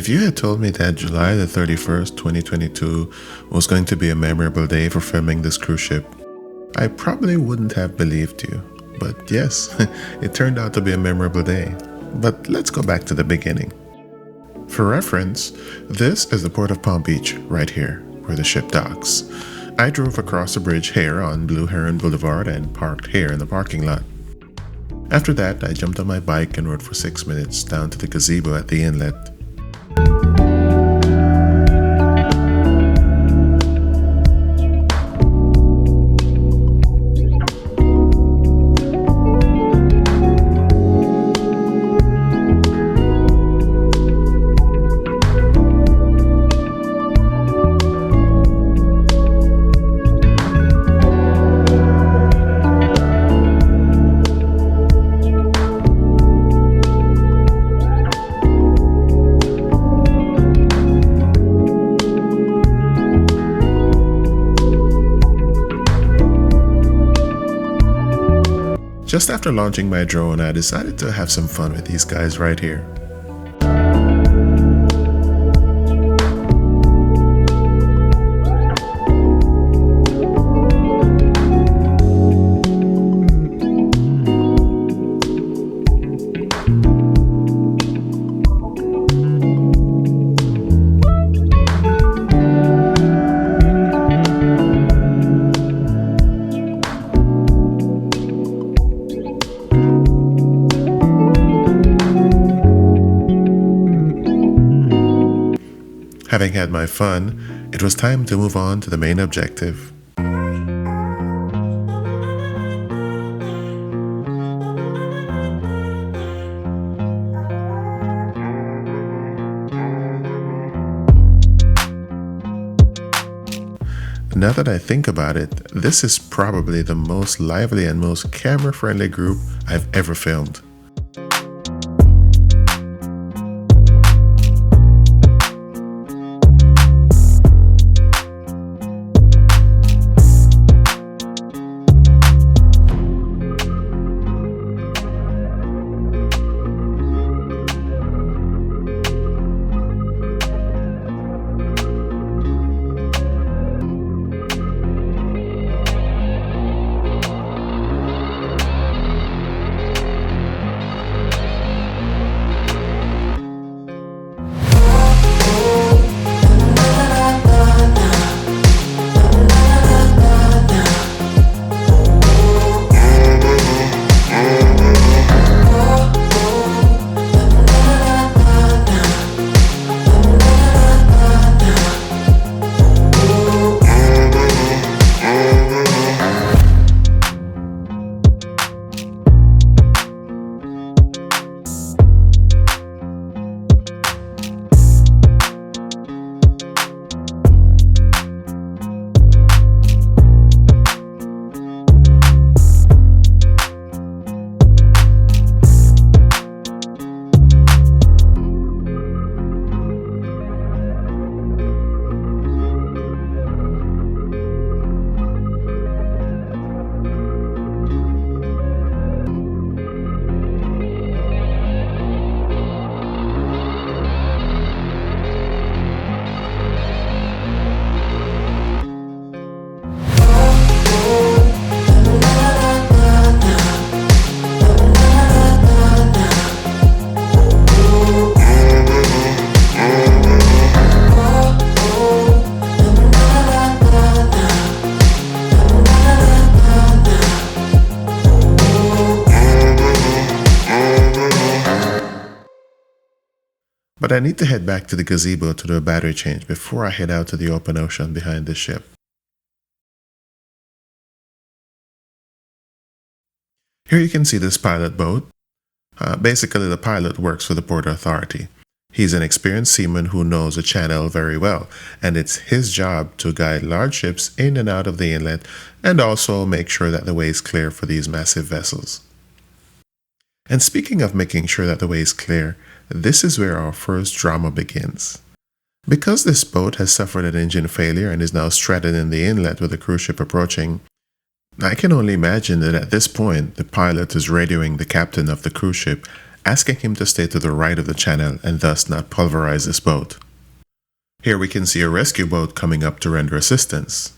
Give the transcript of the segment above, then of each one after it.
If you had told me that July the 31st, 2022 was going to be a memorable day for filming this cruise ship, I probably wouldn't have believed you. But yes, it turned out to be a memorable day. But let's go back to the beginning. For reference, this is the port of Palm Beach, right here, where the ship docks. I drove across the bridge here on Blue Heron Boulevard and parked here in the parking lot. After that, I jumped on my bike and rode for 6 minutes down to the gazebo at the inlet. Just after launching my drone, I decided to have some fun with these guys right here. Having had my fun, it was time to move on to the main objective. Now that I think about it, this is probably the most lively and most camera-friendly group I've ever filmed. But I need to head back to the gazebo to do a battery change before I head out to the open ocean behind the ship. Here you can see this pilot boat. Basically, the pilot works for the Port Authority. He's an experienced seaman who knows the channel very well, and it's his job to guide large ships in and out of the inlet and also make sure that the way is clear for these massive vessels. And speaking of making sure that the way is clear, this is where our first drama begins. Because this boat has suffered an engine failure and is now stranded in the inlet with the cruise ship approaching, I can only imagine that at this point the pilot is radioing the captain of the cruise ship asking him to stay to the right of the channel and thus not pulverize this boat. Here we can see a rescue boat coming up to render assistance.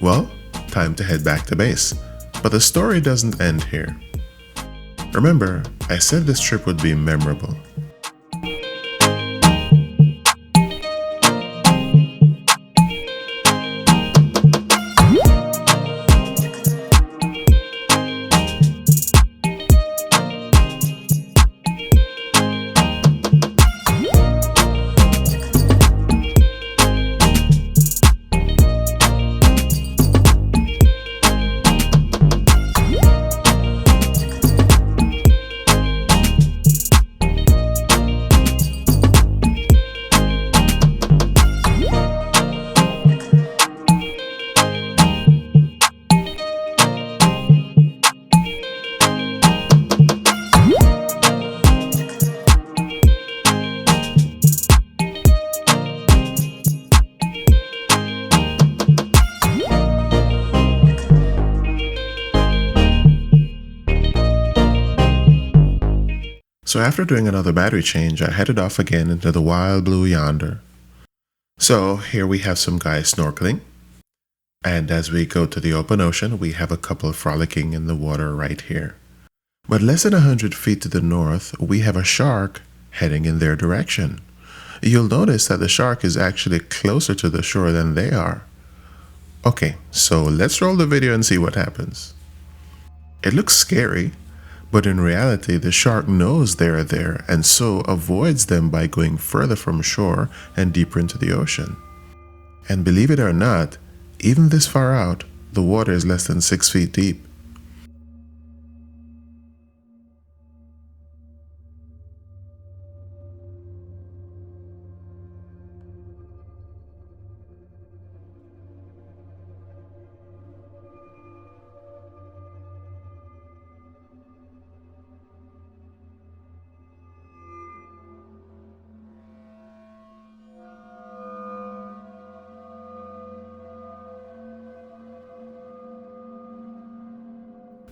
Well, time to head back to base. But the story doesn't end here. Remember, I said this trip would be memorable. So after doing another battery change, I headed off again into the wild blue yonder. So here we have some guys snorkeling. And as we go to the open ocean, we have a couple frolicking in the water right here. But less than 100 feet to the north, we have a shark heading in their direction. You'll notice that the shark is actually closer to the shore than they are. Okay, so let's roll the video and see what happens. It looks scary, but in reality, the shark knows they're there and so avoids them by going further from shore and deeper into the ocean. And believe it or not, even this far out, the water is less than 6 feet deep.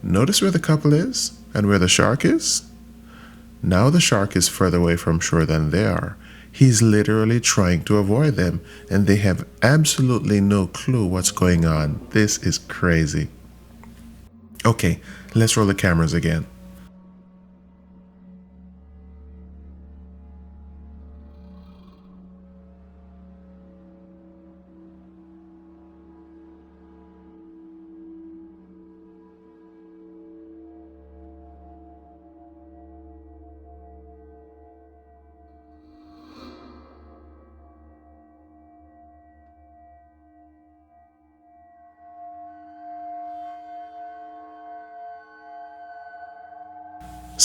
Notice where the couple is and where the shark is? Now the shark is further away from shore than they are. He's literally trying to avoid them, and they have absolutely no clue what's going on. This is crazy. Okay, let's roll the cameras again.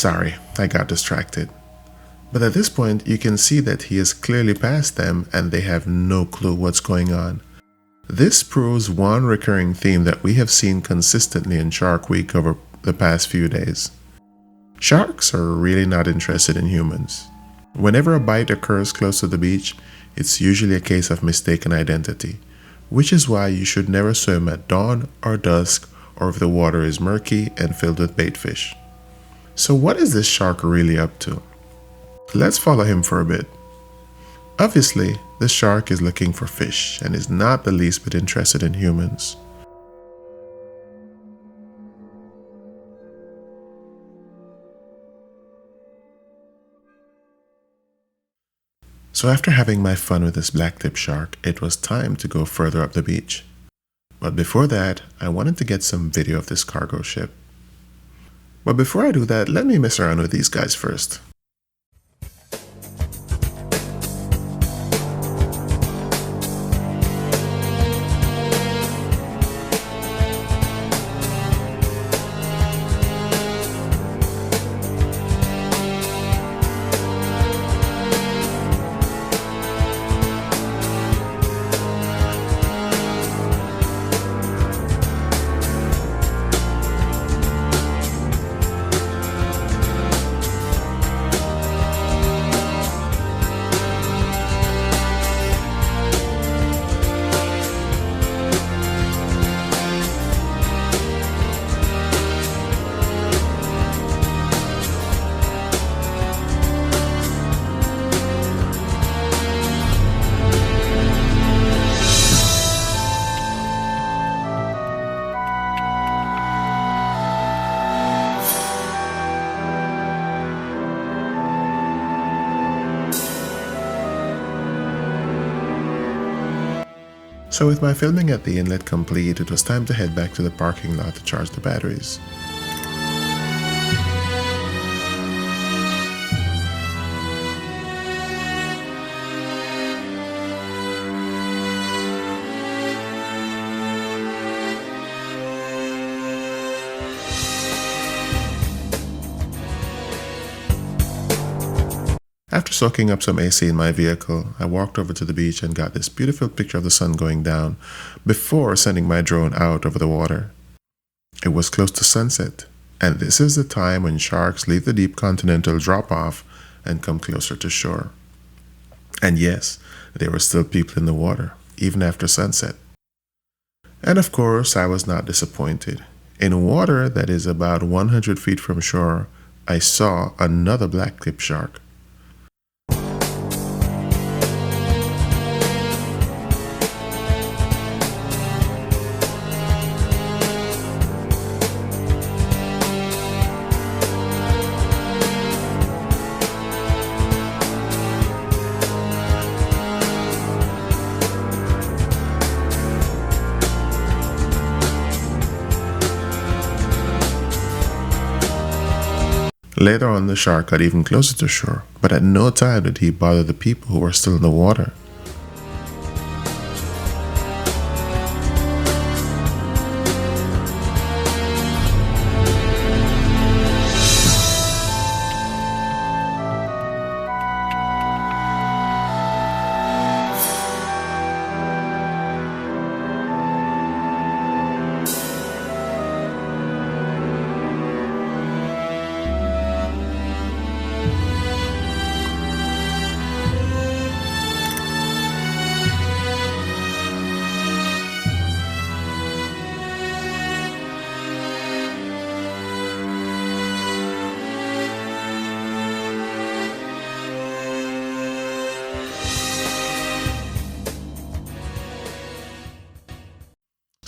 Sorry, I got distracted. But at this point, you can see that he is clearly past them and they have no clue what's going on. This proves one recurring theme that we have seen consistently in Shark Week over the past few days. Sharks are really not interested in humans. Whenever a bite occurs close to the beach, it's usually a case of mistaken identity, which is why you should never swim at dawn or dusk or if the water is murky and filled with bait fish. So what is this shark really up to? Let's follow him for a bit. Obviously, the shark is looking for fish and is not the least bit interested in humans. So after having my fun with this blacktip shark, it was time to go further up the beach. But before that, I wanted to get some video of this cargo ship. But before I do that, let me mess around with these guys first. So with my filming at the inlet complete, it was time to head back to the parking lot to charge the batteries. After soaking up some AC in my vehicle, I walked over to the beach and got this beautiful picture of the sun going down before sending my drone out over the water. It was close to sunset, and this is the time when sharks leave the deep continental drop-off and come closer to shore. And yes, there were still people in the water, even after sunset. And of course, I was not disappointed. In water that is about 100 feet from shore, I saw another blacktip shark. Later on, the shark got even closer to shore, but at no time did he bother the people who were still in the water.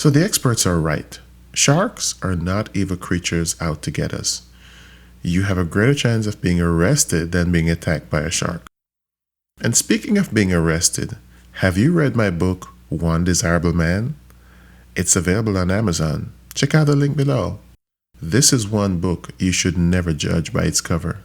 So the experts are right. Sharks are not evil creatures out to get us. You have a greater chance of being arrested than being attacked by a shark. And speaking of being arrested, have you read my book, One Desirable Man? It's available on Amazon. Check out the link below. This is one book you should never judge by its cover.